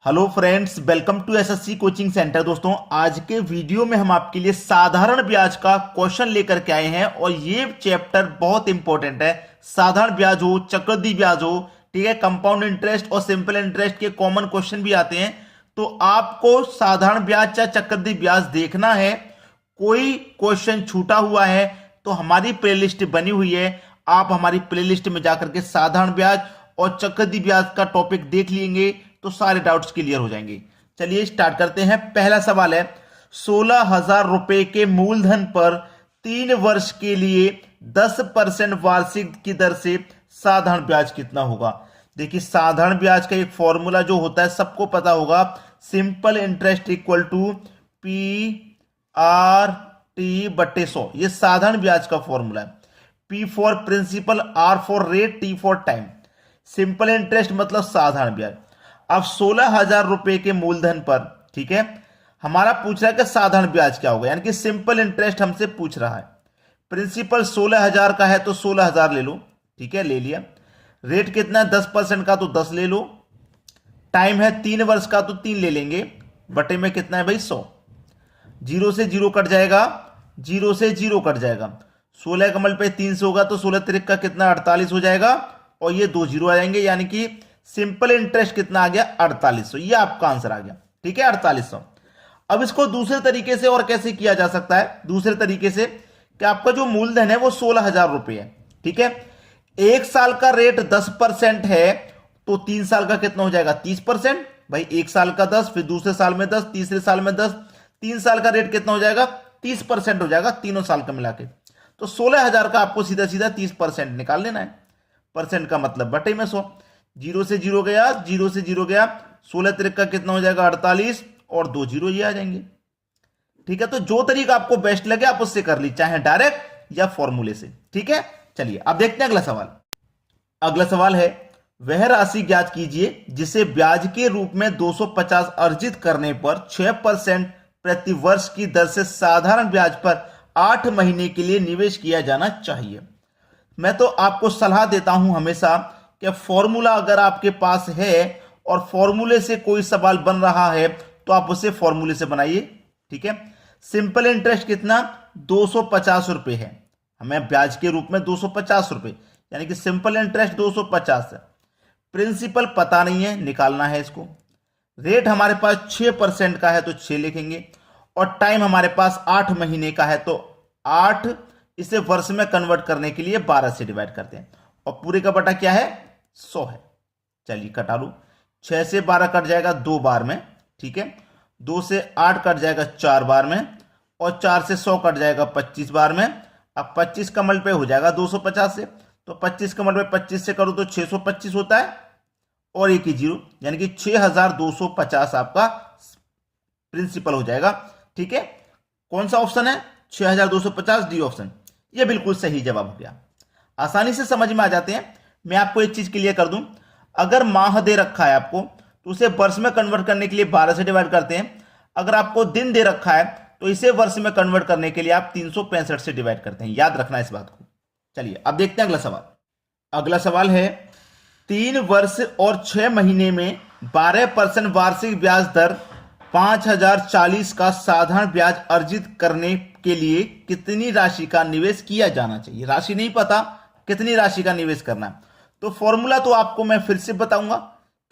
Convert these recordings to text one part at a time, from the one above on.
Hello friends, welcome to SSC coaching centre. दोस्तों, आज के वीडियो में हम आपके लिए साधारण ब्याज का क्वेश्चन लेकर के आए हैं और ये चैप्टर बहुत इंपॉर्टेंट है। साधारण ब्याज हो, चक्रवृद्धि ब्याज हो, ठीक है, कंपाउंड इंटरेस्ट और सिंपल इंटरेस्ट के कॉमन क्वेश्चन भी आते हैं। तो आपको साधारण ब्याज या चक्रवृद्धि ब्याज देखना है। कोई क्वेश्चन छूटा हुआ है तो हमारी प्लेलिस्ट बनी हुई है, आप हमारी प्लेलिस्ट में जाकर के साधारण ब्याज और चक्रवृद्धि ब्याज का टॉपिक देख लेंगे तो सारे डाउट्स क्लियर हो जाएंगे। चलिए स्टार्ट करते हैं। पहला सवाल है, 16,000 रुपए के मूलधन पर 3 वर्ष के लिए 10% वार्षिक की दर से साधारण ब्याज कितना होगा। देखिए, साधारण ब्याज का एक फॉर्मूला जो होता है सबको पता होगा, simple interest equal to PRT/100। ये साधारण ब्याज का फॉर्मूला है। P for principal, R for rate, T for time. Simple interest मतलब साधारण ब्याज। अब 16,000 रुपए के मूलधन पर, ठीक है, हमारा पूछ रहा है कि साधारण ब्याज क्या होगा, यानी कि सिंपल इंटरेस्ट हमसे पूछ रहा है। प्रिंसिपल 16,000 का है तो 16,000 ले लो, ठीक है, ले लिया। रेट कितना है 10% का तो 10 ले लो। टाइम है 3 वर्ष का तो 3 ले लेंगे। बटे में कितना है भाई 100। जीरो से जीरो कट जाएगा, जीरो से जीरो कट जाएगा। 16 कमल पे 3 से होगा तो 16 तिरक का कितना 48 हो जाएगा और ये 2 जीरो आ जाएंगे, यानी कि सिंपल इंटरेस्ट कितना आ गया 4800। ये आपका आंसर आ गया, ठीक है, 4800। अब इसको दूसरे तरीके से और कैसे किया जा सकता है, दूसरे तरीके से कि आपका जो मूलधन है वो 16,000 रुपए है, ठीक है। एक साल का रेट 10% है तो 3 साल का कितना हो जाएगा 30%। भाई एक साल का 10, फिर दूसरे साल में 10, तीसरे साल में 10, 3 साल का रेट कितना हो जाएगा 30% हो जाएगा तीनों साल का मिला के। तो 16,000 का आपको सीधा सीधा 30% निकाल लेना है। परसेंट का मतलब बटे में 100। जीरो से जीरो गया, जीरो से जीरो गया, 16 तिरक का कितना हो जाएगा 48 और 2 जीरो ये आ जाएंगे, ठीक है। तो जो तरीका आपको बेस्ट लगे आप उससे कर ली, चाहे डायरेक्ट या फॉर्मूले से, ठीक है। चलिए अब देखते हैं अगला सवाल। अगला सवाल है, वह राशि ज्ञात कीजिए जिसे ब्याज के रूप में 250 अर्जित करने पर 6% प्रति वर्ष की दर से साधारण ब्याज पर 8 महीने के लिए निवेश किया जाना चाहिए। मैं तो आपको सलाह देता हूं हमेशा कि फॉर्मूला अगर आपके पास है और फॉर्मूले से कोई सवाल बन रहा है तो आप उसे फॉर्मूले से बनाइए, ठीक है। सिंपल इंटरेस्ट कितना 250 रुपए है, हमें ब्याज के रूप में 250 रुपए, यानी कि सिंपल इंटरेस्ट 250 है। प्रिंसिपल पता नहीं है, निकालना है इसको। रेट हमारे पास 6% का है तो 6 लिखेंगे और टाइम हमारे पास 8 महीने का है तो 8, इसे वर्ष में कन्वर्ट करने के लिए 12 से डिवाइड करते हैं और पूरे का बटा क्या है 100 है। चलिए कटा लो, 6 से 12 कट जाएगा 2 बार में, ठीक है। 2 से 8 कट जाएगा 4 बार में और 4 से 100 कट जाएगा 25 बार में। अब 25 कमल पे हो जाएगा 250 से, तो 25 कमल पे 25 से करो तो 625 होता है और एक ही जीरो, यानी कि 6,250 आपका प्रिंसिपल हो जाएगा, ठीक है। कौन सा ऑप्शन है 6,250, डी ऑप्शन, ये बिल्कुल सही जवाब हो गया। आसानी से समझ में आ जाते हैं। मैं आपको एक चीज क्लियर कर दूं, अगर माह दे रखा है आपको तो उसे वर्ष में कन्वर्ट करने के लिए 12 से डिवाइड करते हैं। अगर आपको दिन दे रखा है तो इसे वर्ष में कन्वर्ट करने के लिए आप 365 से डिवाइड करते हैं, याद रखना इस बात को। चलिए अब देखते हैं अगला सवाल। अगला सवाल है, 3 वर्ष और 6 महीने में 12% वार्षिक ब्याज दर 5,040 का साधारण ब्याज अर्जित करने के लिए कितनी राशि का निवेश किया जाना चाहिए। राशि नहीं पता, कितनी राशि का निवेश करना है। तो फॉर्मूला तो आपको मैं फिर से बताऊंगा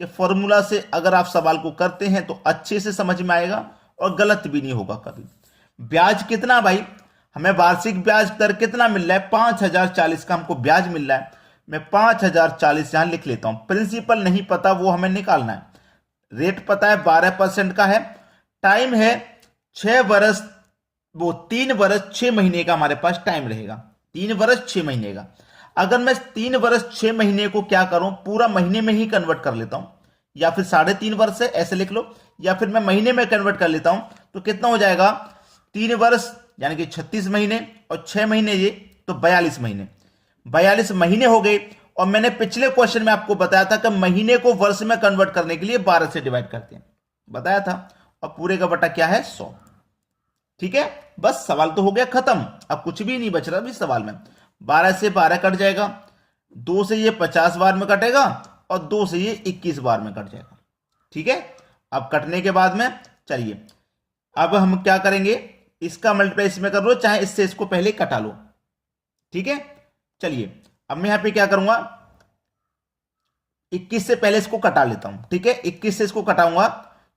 कि फॉर्मूला से अगर आप सवाल को करते हैं तो अच्छे से समझ में आएगा और गलत भी नहीं होगा कभी। ब्याज कितना भाई, हमें वार्षिक ब्याज दर कितना मिल रहा है 5,040 का हमको ब्याज मिल रहा है। मैं 5,040 यहां लिख लेता हूं। प्रिंसिपल नहीं पता, वो हमें निकालना है। रेट पता है 12% का है। टाइम है 6 वर्ष, वो 3 वर्ष 6 महीने का हमारे पास टाइम रहेगा, 3 वर्ष 6 महीने का। अगर मैं 3 वर्ष 6 महीने को क्या करूं, पूरा महीने में ही कन्वर्ट कर लेता हूं, या फिर 3.5 वर्ष है ऐसे लिख लो, या फिर मैं महीने में कन्वर्ट कर लेता हूं तो कितना हो जाएगा 3 वर्ष यानी कि 36 महीने और 6 महीने ये तो 42 महीने। 42 महीने हो गए और मैंने पिछले क्वेश्चन में आपको बताया था कि महीने को वर्ष में कन्वर्ट करने के लिए 12 से डिवाइड करते हैं, बताया था। और पूरे का बटा क्या है 100, ठीक है। बस सवाल तो हो गया खत्म, अब कुछ भी नहीं बच रहा इस सवाल में। 12 से 12 कट जाएगा, 2 से ये 50 बार में कटेगा और 2 से ये 21 बार में कट जाएगा, ठीक है। अब कटने के बाद में चलिए अब हम क्या करेंगे, इसका मल्टीप्लाई इसमें कर लो, चाहे इससे इसको पहले कटा लो, ठीक है। चलिए अब मैं यहां पे क्या करूंगा, 21 से पहले इसको कटा लेता हूं, ठीक है। 21 से इसको कटाऊंगा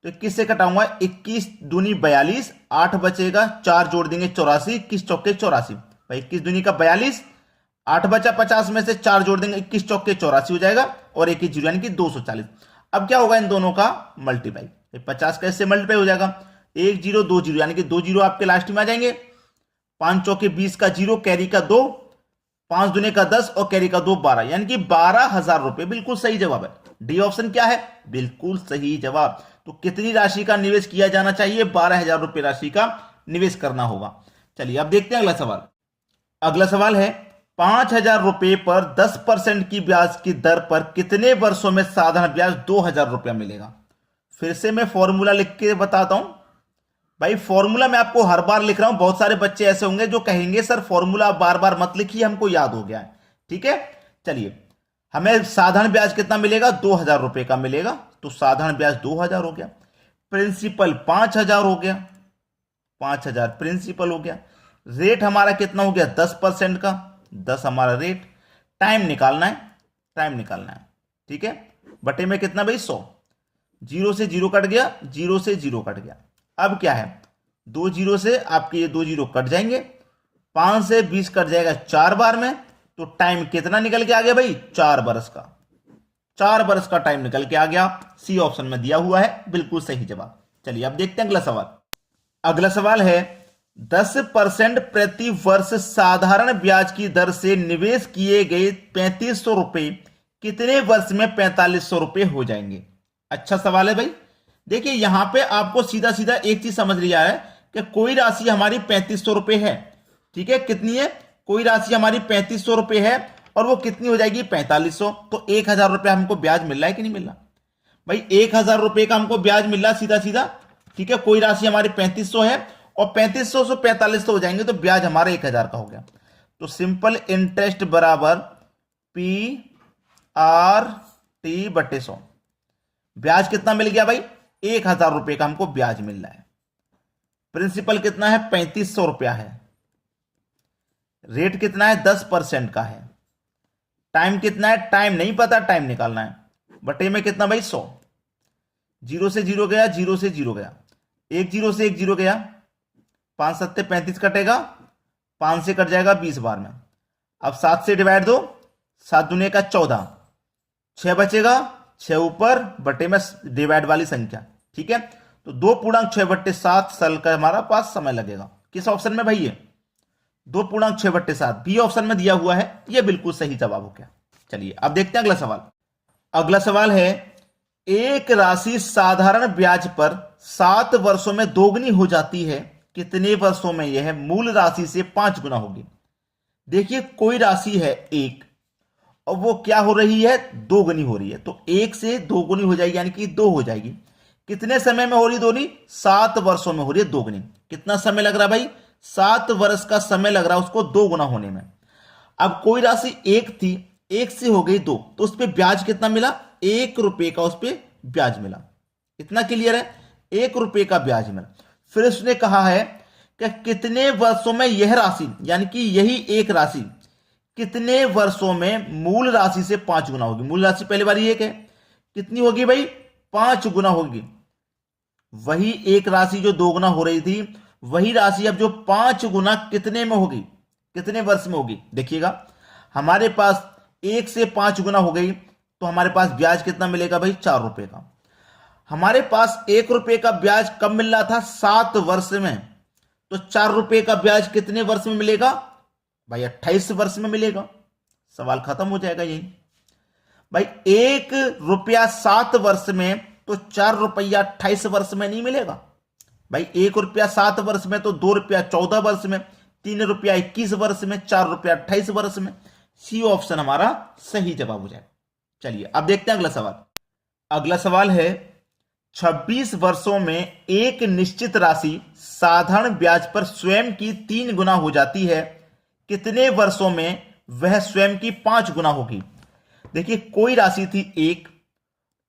तो 21 से कटाऊंगा, 21 दूनी 42, 8 बचेगा, 4 जोड़ देंगे 84, 21 चौके 84 भाई, 21 दूनी का 42, 8 बचा 50 में से 4 जोड़ देंगे, 21 चौके 84 हो जाएगा, और एक ही जीरो यानी कि 240। अब क्या होगा इन दोनों का मल्टीप्लाई, 50 का इससे मल्टीप्लाई हो जाएगा, 1 जीरो 2 जीरो यानी कि 2 जीरो आपके लास्ट में आ जाएंगे, 5 चौके 20 का जीरो, कैरी का 2, 5 दूने का 10 और कैरी का 2 12, यानी कि 12,000 रुपए। बिल्कुल सही जवाब है, डी ऑप्शन क्या है, बिल्कुल सही जवाब। तो कितनी राशि का निवेश किया जाना चाहिए, 12,000 रुपए राशि का निवेश करना होगा। चलिए अब देखते हैं अगला सवाल। अगला सवाल है 5,000 रुपए पर 10% की ब्याज की दर पर कितने वर्षों में साधारण ब्याज 2,000 रुपया मिलेगा। फिर से मैं फॉर्मूला लिख के बताता हूं भाई, फॉर्मूला मैं आपको हर बार लिख रहा हूं, बहुत सारे बच्चे ऐसे होंगे जो कहेंगे सर फॉर्मूला बार बार मत लिखिए, हमको याद हो गया है, ठीक है। चलिए हमें साधारण ब्याज कितना मिलेगा, 2,000 रुपए का मिलेगा, तो साधारण ब्याज 2,000 हो गया, प्रिंसिपल 5,000 हो गया, 5,000 प्रिंसिपल हो गया, रेट हमारा कितना हो गया 10% का, 10 हमारा रेट, टाइम निकालना है, टाइम निकालना है, ठीक है। बटे में कितना भाई 100, जीरो से जीरो कट गया, जीरो से जीरो कट गया। अब क्या है, 2 जीरो से आपके ये 2 जीरो कट जाएंगे, 5 से 20 कट जाएगा 4 बार में, तो टाइम कितना निकल के आ गया भाई 4 बरस का, 4 बरस का टाइम निकल के आ गया, सी ऑप्शन में दिया हुआ है, बिल्कुल सही जवाब। चलिए अब देखते हैं अगला सवाल। अगला सवाल है 10% प्रति वर्ष साधारण ब्याज की दर से निवेश किए गए 3,500 रुपए कितने वर्ष में 4,500 रुपए हो जाएंगे। अच्छा सवाल है भाई। देखिए यहां पे आपको सीधा सीधा एक चीज समझ लिया है कि कोई राशि हमारी 3,500 रुपए है, ठीक है। कितनी है, कोई राशि हमारी 3,500 रुपए है और वो कितनी हो जाएगी 4,500, तो 1,000 रुपए हमको ब्याज मिल रहा है कि नहीं मिल रहा भाई, 1,000 रुपए का हमको ब्याज मिल रहा है सीधा सीधा, ठीक है। कोई राशि हमारी 3,500 है और 3,500 से 4,500 हो जाएंगे तो ब्याज हमारा 1,000 का हो गया। तो सिंपल इंटरेस्ट बराबर PRT बटे 100, ब्याज कितना मिल गया भाई 1,000 रुपए का हमको ब्याज मिल रहा है, प्रिंसिपल कितना है 3,500 रुपया है, रेट कितना है 10% का है, टाइम कितना है, टाइम नहीं पता, टाइम निकालना है, बटे में कितना भाई 100, जीरो से जीरो गया, जीरो से जीरो गया, एक जीरो से एक जीरो गया, 5 सत्ते 35 कटेगा, 5 से कट जाएगा 20 बार में। अब 7 से डिवाइड दो, 7 दूने का 14, 6 बचेगा, 6 ऊपर बटे में डिवाइड वाली संख्या, ठीक है। तो 2.6/7 साल का हमारा पास समय लगेगा। किस ऑप्शन में भाई, ये 2.6/7 बी ऑप्शन में दिया हुआ है, ये बिल्कुल सही जवाब हो गया। चलिए अब देखते हैं अगला सवाल। अगला सवाल है एक राशि साधारण ब्याज पर 7 वर्षों में दोगुनी हो जाती है, कितने वर्षों में यह मूल राशि से 5 गुना होगी। देखिए कोई राशि है 1 और वो क्या हो रही है दोगुनी हो रही है, तो 1 से दोगुनी हो जाएगी यानी कि 2 हो जाएगी। कितने समय में हो रही दोगुनी, 7 वर्षों में हो रही है दोगुनी। कितना समय लग रहा है भाई, 7 वर्ष का समय लग रहा है उसको 2 गुना होने में। अब कोई राशि 1 थी, 1 से हो गई 2, तो उस पर ब्याज कितना मिला, 1 रुपए का उस पर ब्याज मिला। इतना क्लियर है, 1 रुपए का ब्याज मिला। फिर उसने कहा है कि कितने वर्षों में यह राशि यानी कि यही एक राशि कितने वर्षों में मूल राशि से 5 गुना होगी। मूल राशि पहले बार 1 है, कितनी होगी भाई 5 गुना होगी। वही एक राशि जो 2 गुना हो रही थी, वही राशि अब जो 5 गुना कितने में होगी, कितने वर्ष में होगी। देखिएगा हमारे पास 1 से 5 गुना हो गई तो हमारे पास ब्याज कितना मिलेगा भाई 4 रुपए का। हमारे पास 1 रुपए का ब्याज कब मिल रहा था 7 वर्ष में, तो 4 रुपए का ब्याज कितने वर्ष में मिलेगा भाई 28 वर्ष में मिलेगा। सवाल खत्म हो जाएगा यही भाई। 1 रुपया 7 वर्ष में तो 4 रुपया 28 वर्ष में नहीं मिलेगा भाई। 1 रुपया 7 वर्ष में तो 2 रुपया 14 वर्ष में, 3 रुपया 21 वर्ष में, 4 रुपया 28 वर्ष में। सी ऑप्शन हमारा सही जवाब हो जाएगा। चलिए अब देखते हैं अगला सवाल। अगला सवाल है 26 वर्षों में एक निश्चित राशि साधारण ब्याज पर स्वयं की 3 गुना हो जाती है, कितने वर्षों में वह स्वयं की 5 गुना होगी। देखिए कोई राशि थी 1,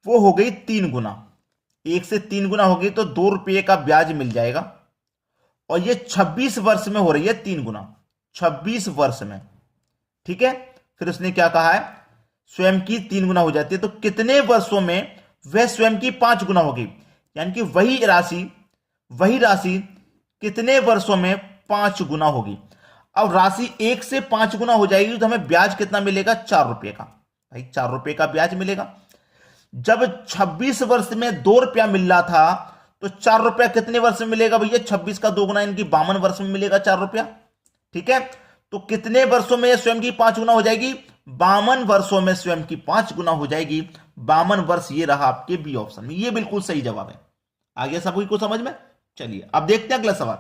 वो हो गई 3 गुना, 1 से 3 गुना होगी तो 2 रुपये का ब्याज मिल जाएगा। और ये 26 वर्ष में हो रही है 3 गुना, 26 वर्ष में। ठीक है, फिर उसने क्या कहा है, स्वयं की 3 गुना हो जाती है तो कितने वर्षों में वह स्वयं की 5 गुना होगी। यानी कि वही राशि कितने वर्षों में 5 गुना होगी। अब राशि 1 से 5 गुना हो जाएगी तो हमें ब्याज कितना मिलेगा, 4 रुपये का। भाई 4 रुपये का ब्याज मिलेगा। जब 26 वर्ष में 2 रुपया मिल रहा था तो 4 रुपया कितने वर्ष में मिलेगा भैया, 26 का 2 गुना इनकी 52 वर्ष में मिलेगा 4 रुपया। ठीक है, तो कितने वर्षों में स्वयं की 5 गुना हो जाएगी, 52 वर्षों में स्वयं की 5 गुना हो जाएगी। 52 वर्ष ये रहा आपके बी ऑप्शन में, ये बिल्कुल सही जवाब है। आगे सभी को समझ में। चलिए अब देखते हैं अगला सवाल।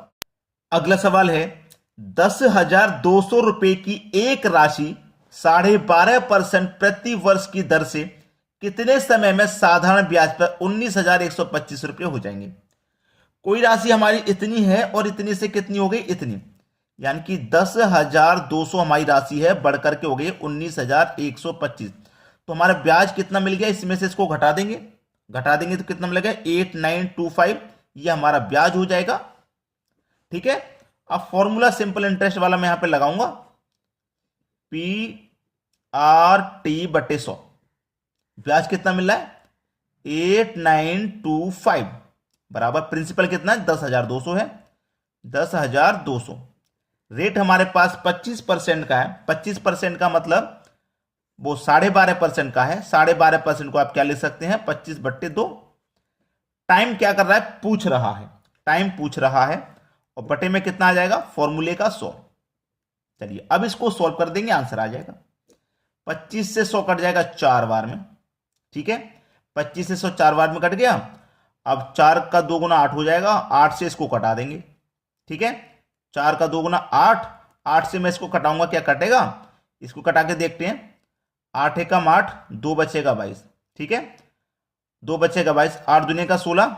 अगला सवाल है 10,200 रुपए की एक राशि 12.5% प्रति वर्ष की दर से कितने समय में साधारण ब्याज पर 19,125 रुपए हो जाएंगे। कोई राशि हमारी इतनी है और इतनी से कितनी हो गई, इतनी, यानी कि 10,200 हमारी राशि है, बढ़कर के हो गई 19,125। तो हमारा ब्याज कितना मिल गया, इसमें से इसको घटा देंगे तो कितना मिलेगा 8925, ये हमारा ब्याज हो जाएगा। ठीक है, अब फॉर्मूला सिंपल इंटरेस्ट वाला मैं यहां पे लगाऊंगा, PRT/100। ब्याज कितना मिल रहा है 8925 बराबर प्रिंसिपल कितना है 10,200 है, 10,200। रेट हमारे पास 25% का है। 25% का मतलब वो 12.5% का है। 12.5% को आप क्या लिख सकते हैं, 25/2। टाइम क्या कर रहा है, पूछ रहा है और बटे में कितना आ जाएगा, फॉर्मूले का 100। चलिए अब इसको सॉल्व कर देंगे, आंसर आ जाएगा। 25 से 100 कट जाएगा 4 बार में। ठीक है, 25 से 100 4 बार में कट गया। अब 4 का 2 गुना 8 हो जाएगा, 8 से इसको कटा देंगे। ठीक है, 4 का 2 गुना 8, 8 से मैं इसको कटाऊंगा, क्या कटेगा, इसको कटा के देखते हैं। 8 एकम 8, 2 बचेगा 22। ठीक है, 2 बचेगा 22, 8 दूने का 16,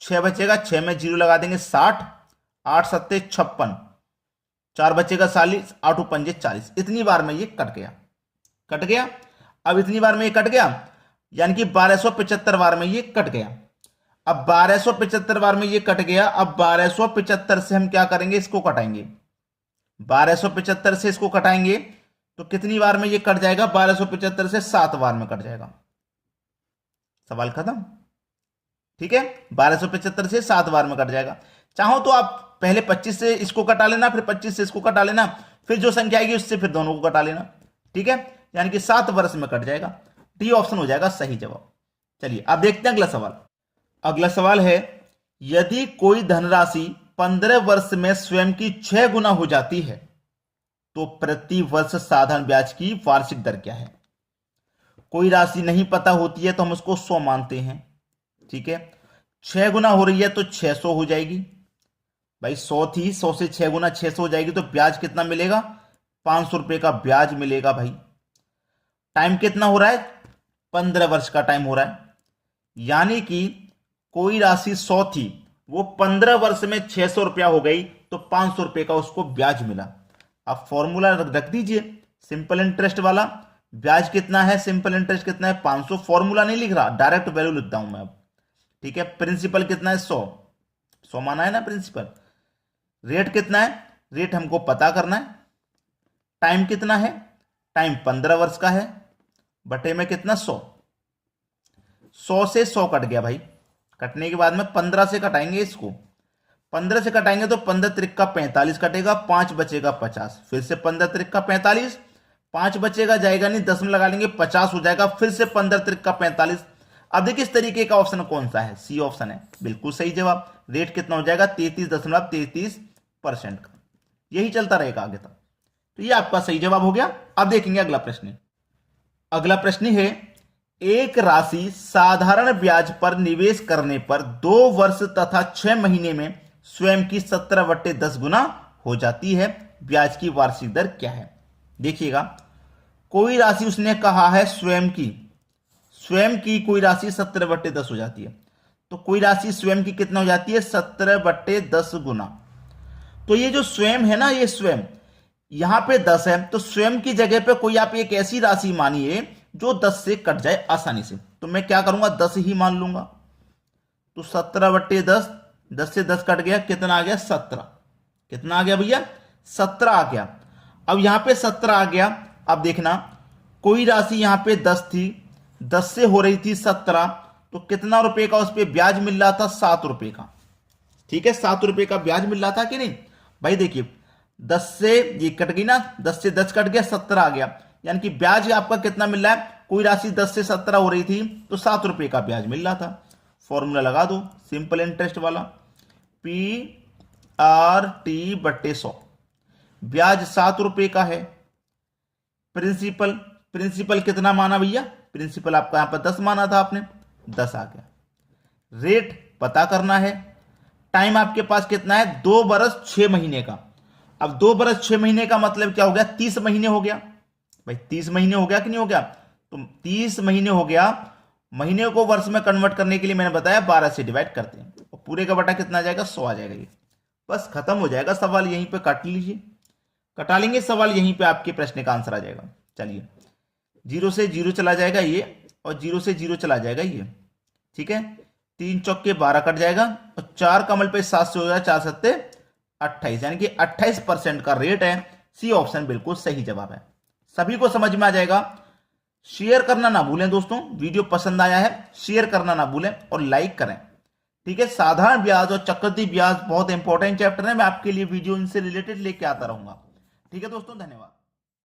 6 बचेगा, 6 में 0 लगा देंगे 60, 8 सत्ते 56, 4 बचेगा 40, 8 पंजे 40। इतनी बार में ये कट गया। अब इतनी बार में ये कट गया, यानी कि 1275 बार में ये कट गया। अब 1275 बार में ये कट गया। अब 1275 से हम क्या करेंगे, इसको कटाएंगे। 1275 से इसको कटाएंगे तो कितनी बार में ये कट जाएगा, 1275 से 7 बार में कट जाएगा। सवाल खत्म। ठीक है, 1275 से 7 बार में कट जाएगा। चाहो तो आप पहले 25 से इसको कटा लेना, फिर 25 से इसको कटा लेना, फिर जो संख्या आएगी उससे फिर दोनों को कटा लेना। ठीक है, यानी कि 7 वर्ष में कट जाएगा। डी ऑप्शन हो जाएगा सही जवाब। चलिए अब देखते हैं अगला सवाल। अगला सवाल है, यदि कोई धनराशि 15 वर्ष में स्वयं की 6 गुना हो जाती है तो प्रति वर्ष साधारण ब्याज की वार्षिक दर क्या है। कोई राशि नहीं पता होती है तो हम उसको 100 मानते हैं। ठीक है, 6 गुना हो रही है तो 600 हो जाएगी। भाई 100 थी, 100 से 6 गुना 600 हो जाएगी तो ब्याज कितना मिलेगा, 500 रुपए का ब्याज मिलेगा। भाई टाइम कितना हो रहा है, 15 वर्ष का टाइम हो रहा है। यानी कि कोई राशि 100 थी, वो 15 वर्ष में 600 रुपया हो गई तो 500 रुपए का उसको ब्याज मिला। अब फॉर्मूला रख दीजिए सिंपल इंटरेस्ट वाला। ब्याज कितना है, सिंपल इंटरेस्ट कितना है 500। फॉर्मूला नहीं लिख रहा, डायरेक्ट वैल्यू लिखता हूं मैं अब। ठीक है, प्रिंसिपल कितना है 100 माना है ना प्रिंसिपल। रेट कितना है, रेट हमको पता करना है। टाइम कितना है, टाइम 15 वर्ष का है, बटे में कितना 100 से 100 कट गया। भाई कटने के बाद में 15 से कटाएंगे इसको। 15 से कटाएंगे तो 15 त्रिक का 45 कटेगा, 5 बचेगा 50। फिर से 15 त्रिक का 45, 5 बचेगा, जाएगा नहीं, 10 में लगा लेंगे 50 हो जाएगा। फिर से 15 त्रिक का 45। अब देखिए इस तरीके का ऑप्शन कौन सा है, सी ऑप्शन है, बिल्कुल सही जवाब। रेट कितना हो जाएगा 33.33% का। यही चलता रहेगा आगे तक। तो ये आपका सही जवाब हो गया। अब देखेंगे अगला प्रश्न। अगला प्रश्न है, एक राशि साधारण ब्याज पर निवेश करने पर 2 वर्ष तथा 6 महीने में स्वयं की 17/10 गुना हो जाती है। ब्याज की वार्षिक दर क्या है। देखिएगा, कोई राशि उसने कहा है स्वयं की कोई राशि 17/10 हो जाती है। तो कोई राशि स्वयं की कितना हो जाती है 17/10 गुना। तो ये जो स्वयं है ना, ये स्वयं यहां पे 10 है, तो स्वयं की जगह पे कोई आप एक ऐसी राशि मानिए जो 10 से कट जाए आसानी से। तो मैं क्या करूंगा 10 ही मान लूंगा। तो 17/10, 10 से 10 कट गया, कितना आ गया 17। कितना आ गया भैया 17 आ गया। अब यहां पे 17 आ गया। अब देखना कोई राशि यहां पे 10 थी, 10 से हो रही थी 17, तो कितना रुपए का उस पर ब्याज मिल रहा था 7 रुपए का। ठीक है 7 रुपए का ब्याज मिल रहा था कि नहीं भाई। देखिए 10 से ये कट गई ना, 10 से 10 कट गया 17 आ गया, यानी कि ब्याज आपका कितना मिल रहा है, कोई राशि 10 से 17 हो रही थी तो 7 रुपए का ब्याज मिल रहा था। फॉर्मूला लगा दो सिंपल इंटरेस्ट वाला, PRT/100। ब्याज 7 रुपए का है। प्रिंसिपल, प्रिंसिपल कितना माना भैया, प्रिंसिपल आपका यहां पर 10 माना था आपने, 10 आ गया। रेट पता करना है। टाइम आपके पास कितना है 2 बरस 6 महीने का। अब 2 बरस 6 महीने का मतलब क्या हो गया 30 महीने हो गया भाई। 30 महीने हो गया कि नहीं हो गया, तो 30 महीने हो गया। महीने को वर्ष में कन्वर्ट करने के लिए मैंने बताया 12 से डिवाइड करते हैं, और पूरे का बटा कितना आ जाएगा 100 आ जाएगा। ये बस खत्म हो जाएगा सवाल, यहीं पे काट लीजिए, कटा लेंगे सवाल, यहीं पे आपके प्रश्न का आंसर आ जाएगा। चलिए 0 से 0 चला जाएगा ये, और 0 से 0 चला जाएगा ये। ठीक है 3 चौके 12 कट जाएगा, और 4 कमल पे 7 से हो जाएगा, 4 सत्ते 28, यानी कि 28% का रेट है। सी ऑप्शन बिल्कुल सही जवाब है। सभी को समझ में आ जाएगा। शेयर करना ना भूलें दोस्तों, वीडियो पसंद आया है शेयर करना ना भूलें और लाइक करें। ठीक है साधारण ब्याज और चक्रवृद्धि ब्याज बहुत इंपॉर्टेंट चैप्टर है, मैं आपके लिए वीडियो इनसे रिलेटेड लेके आता रहूंगा। ठीक है दोस्तों, धन्यवाद।